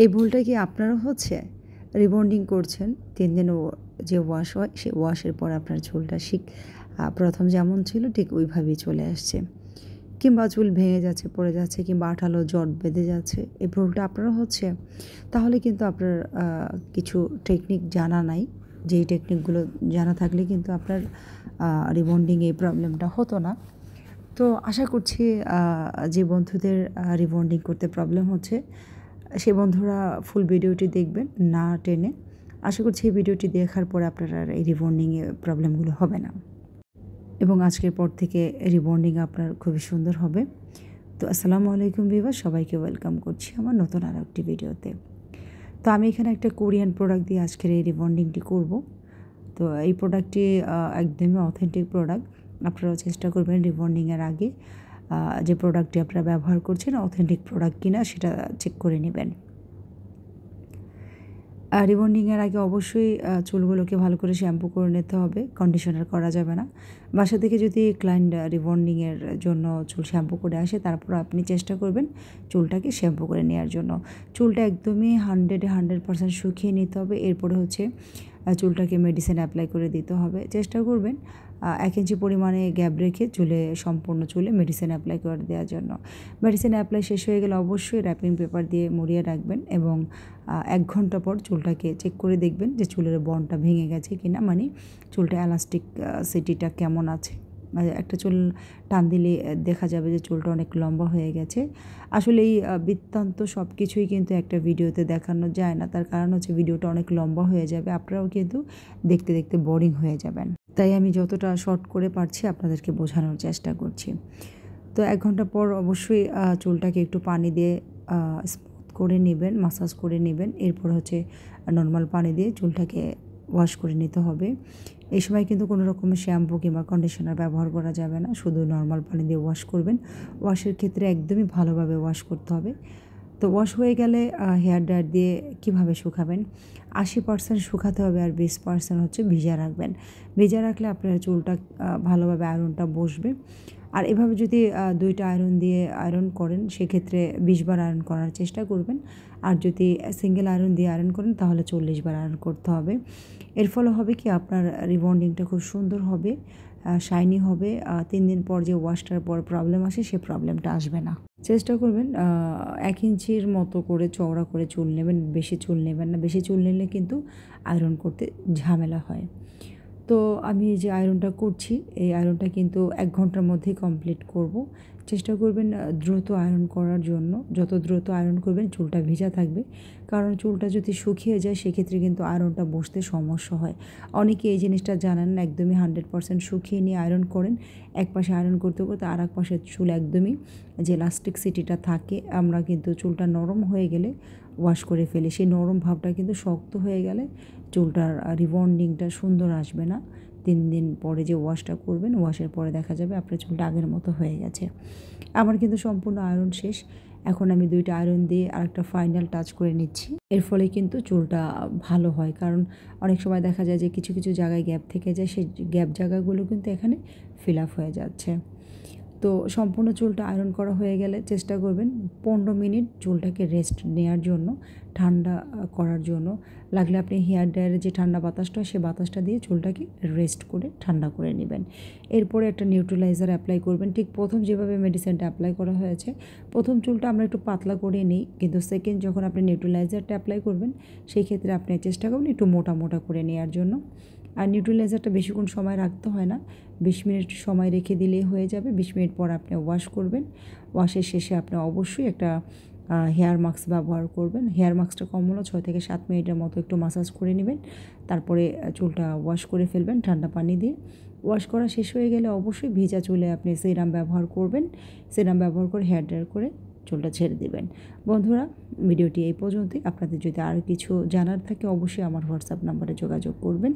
এই ভুলটা কি আপনারও হচ্ছে? রিবন্ডিং করছেন ৩ দিন যে ওয়াশ হয় সেই ওয়াশের পর আপনার চুলটা প্রথম যেমন ছিল ঠিক ওইভাবেই চলে আসছে, কিংবা চুল ভেঙে যাচ্ছে, পড়ে যাচ্ছে, কিংবা আঠালো জট বেঁধে যাচ্ছে। এই ভুলটা আপনারও হচ্ছে? তাহলে কিন্তু আপনার কিছু টেকনিক জানা নাই। যেই টেকনিকগুলো জানা থাকলে কিন্তু আপনার রিবন্ডিং এই প্রবলেমটা হতো না। তো আশা করছি যে বন্ধুদের রিবন্ডিং করতে প্রবলেম হচ্ছে, সে বন্ধুরা ফুল ভিডিওটি দেখবেন না টেনে। আশা করছি এই ভিডিওটি দেখার পরে আপনার আর এই রিবন্ডিংয়ে প্রবলেমগুলো হবে না, এবং আজকের পর থেকে রিবন্ডিং আপনার খুবই সুন্দর হবে। তো আসসালামু আলাইকুম ভিউয়ার্স, সবাইকে ওয়েলকাম করছি আমার নতুন আর একটি ভিডিওতে। তো আমি এখানে একটা কোরিয়ান প্রোডাক্ট দিয়ে আজকের এই রিবন্ডিংটি করব। তো এই প্রোডাক্টটি একদমই অথেন্টিক প্রোডাক্ট। আপনারাও চেষ্টা করবেন রিবন্ডিংয়ের আগে যে প্রোডাক্টটি আপনারা ব্যবহার করছেন অথেন্টিক প্রোডাক্ট কিনা সেটা চেক করে নেবেন। রিবন্ডিংয়ের আগে অবশ্যই চুলগুলোকে ভালো করে শ্যাম্পু করে নিতে হবে, কন্ডিশনার করা যাবে না। বাসা থেকে যদি ক্লায়েন্ট রিবন্ডিংয়ের জন্য চুল শ্যাম্পু করে আসে, তারপর আপনি চেষ্টা করবেন চুলটাকে শ্যাম্পু করে নেওয়ার জন্য। চুলটা একদমই 100% শুকিয়ে নিতে হবে। এরপরে হচ্ছে চুলটাকে মেডিসিন অ্যাপ্লাই করে দিতে হবে। চেষ্টা করবেন 1 ইঞ্চি পরিমাণে গ্যাপ রেখে সম্পূর্ণ চুলে মেডিসিন অ্যাপ্লাই করে দেওয়ার জন্য। মেডিসিন অ্যাপ্লাই শেষ হয়ে গেলে অবশ্যই র্যাপিং পেপার দিয়ে মুড়িয়ে রাখবেন, এবং 1 ঘন্টা পর চুলটাকে চেক করে দেখবেন যে চুলের বন্ডটা ভেঙে গেছে কিনা, মানে চুলটা এলাস্টিক সিটিটা কেমন আছে। একটা চুল টান দিলে দেখা যাবে যে চুলটা অনেক লম্বা হয়ে গেছে। আসলে এই বৃত্তান্ত সব কিছুই কিন্তু একটা ভিডিওতে দেখানো যায় না। তার কারণ হচ্ছে ভিডিওটা অনেক লম্বা হয়ে যাবে, আপনারাও কিন্তু দেখতে দেখতে বোরিং হয়ে যাবেন। তাই আমি যতটা শর্ট করে পারছি আপনাদেরকে বোঝানোর চেষ্টা করছি। তো 1 ঘন্টা পর অবশ্যই চুলটাকে একটু পানি দিয়ে স্মুথ করে নেবেন, মাসাজ করে নেবেন। এরপর হচ্ছে নর্মাল পানি দিয়ে চুলটাকে ওয়াশ করে নিতে হবে। এই সময় কিন্তু কোনো রকমের শ্যাম্পু কিংবা কন্ডিশনার ব্যবহার করা যাবে না, শুধু নর্মাল পানি দিয়ে ওয়াশ করবেন। ওয়াশের ক্ষেত্রে একদমই ভালোভাবে ওয়াশ করতে হবে। তো ওয়াশ হয়ে গেলে হেয়ার ড্রায়ার দিয়ে কীভাবে শুকাবেন, 80% শুকাতে হবে, আর 20% হচ্ছে ভিজা রাখবেন। ভিজা রাখলে আপনার চুলটা ভালোভাবে আয়রনটা বসবে। আর এভাবে যদি 2টা আয়রন দিয়ে আয়রন করেন, সেক্ষেত্রে 20 বার আয়রন করার চেষ্টা করবেন। আর যদি সিঙ্গেল আয়রন দিয়ে আয়রন করেন তাহলে 40 বার আয়রন করতে হবে। এর ফলে হবে কি, আপনার রিবন্ডিংটা খুব সুন্দর হবে, শাইনি হবে। 3 দিন পর যে ওয়াশটার পর প্রবলেম আসে সে প্রবলেমটা আসবে না। চেষ্টা করবেন 1 ইঞ্চির মতো করে চওড়া করে চুল নেবেন, বেশি চুল নেবেন না। বেশি চুল নিলে কিন্তু আয়রন করতে ঝামেলা হয়। তো আমি যে আয়রনটা করছি, এই আয়রনটা কিন্তু 1 ঘন্টার মধ্যেই কমপ্লিট করব। চেষ্টা করবেন দ্রুত আয়রন করার জন্য। যত দ্রুত আয়রন করবেন চুলটা ভিজা থাকবে, কারণ চুলটা যদি শুকিয়ে যায় সেক্ষেত্রে কিন্তু আয়রনটা বসতে সমস্যা হয়। অনেকে এই জিনিসটা জানেন না, একদমই 100% শুকিয়ে নিয়ে আয়রন করেন। এক পাশে আয়রন করতে করতে আর এক পাশের চুল একদমই যে ইলাস্টিসিটিটা থাকে, আমরা কিন্তু চুলটা নরম হয়ে গেলে ওয়াশ করে ফেলি। সেই নরম ভাবটা কিন্তু শক্ত হয়ে গেলে চুলটার রিবন্ডিংটা সুন্দর আসবে না। 3 দিন পরে যে ওয়াশটা করবেন, ওয়াশের পরে দেখা যাবে আপনার চুলটা আগের মতো হয়ে গেছে। আমার কিন্তু সম্পূর্ণ আয়রন শেষ। এখন আমি 2টা আয়রন দিয়ে আরেকটা ফাইনাল টাচ করে নিচ্ছি। এর ফলে কিন্তু চুলটা ভালো হয়, কারণ অনেক সময় দেখা যায় যে কিছু কিছু জায়গায় গ্যাপ থেকে যায়, সেই গ্যাপ জায়গাগুলো কিন্তু এখানে ফিল আপ হয়ে যাচ্ছে। তো সম্পূর্ণ চুলটা আয়রন করা হয়ে গেলে চেষ্টা করবেন 15 মিনিট চুলটাকে রেস্ট নেওয়ার জন্য, ঠান্ডা করার জন্য। লাগলে আপনি হেয়ার ড্রায়ারে যে ঠান্ডা বাতাসটা হয়, সে বাতাসটা দিয়ে চুলটাকে রেস্ট করে ঠান্ডা করে নেবেন। এরপরে একটা নিউট্রালাইজার অ্যাপ্লাই করবেন, ঠিক প্রথম যেভাবে মেডিসিনটা অ্যাপ্লাই করা হয়েছে। প্রথম চুলটা আমরা একটু পাতলা করে নিই, কিন্তু সেকেন্ড যখন আপনি নিউট্রালাইজারটা অ্যাপ্লাই করবেন, সেই ক্ষেত্রে আপনি চেষ্টা করবেন একটু মোটা মোটা করে নেওয়ার জন্য। আর নিউট্রালাইজারটা বেশিক্ষণ সময় রাখতে হয় না, 20 মিনিট সময় রেখে দিলেই হয়ে যাবে। 20 মিনিট পর আপনি ওয়াশ করবেন। ওয়াশের শেষে আপনি অবশ্যই একটা হেয়ার মাস্ক ব্যবহার করবেন। হেয়ার মাস্কটা কম হলো 6 থেকে 7 মিনিটের মতো একটু মাসাজ করে নেবেন। তারপরে চুলটা ওয়াশ করে ফেলবেন ঠান্ডা পানি দিয়ে। ওয়াশ করা শেষ হয়ে গেলে অবশ্যই ভিজা চুলে আপনি সিরাম ব্যবহার করবেন। সিরাম ব্যবহার করে হেয়ার ড্রায়ার করে চুলটা ছেড়ে দিবেন। বন্ধুরা, ভিডিওটি এই পর্যন্তই। আপনাদের যদি আরও কিছু জানার থাকে অবশ্যই আমার হোয়াটসঅ্যাপ নাম্বারে যোগাযোগ করবেন।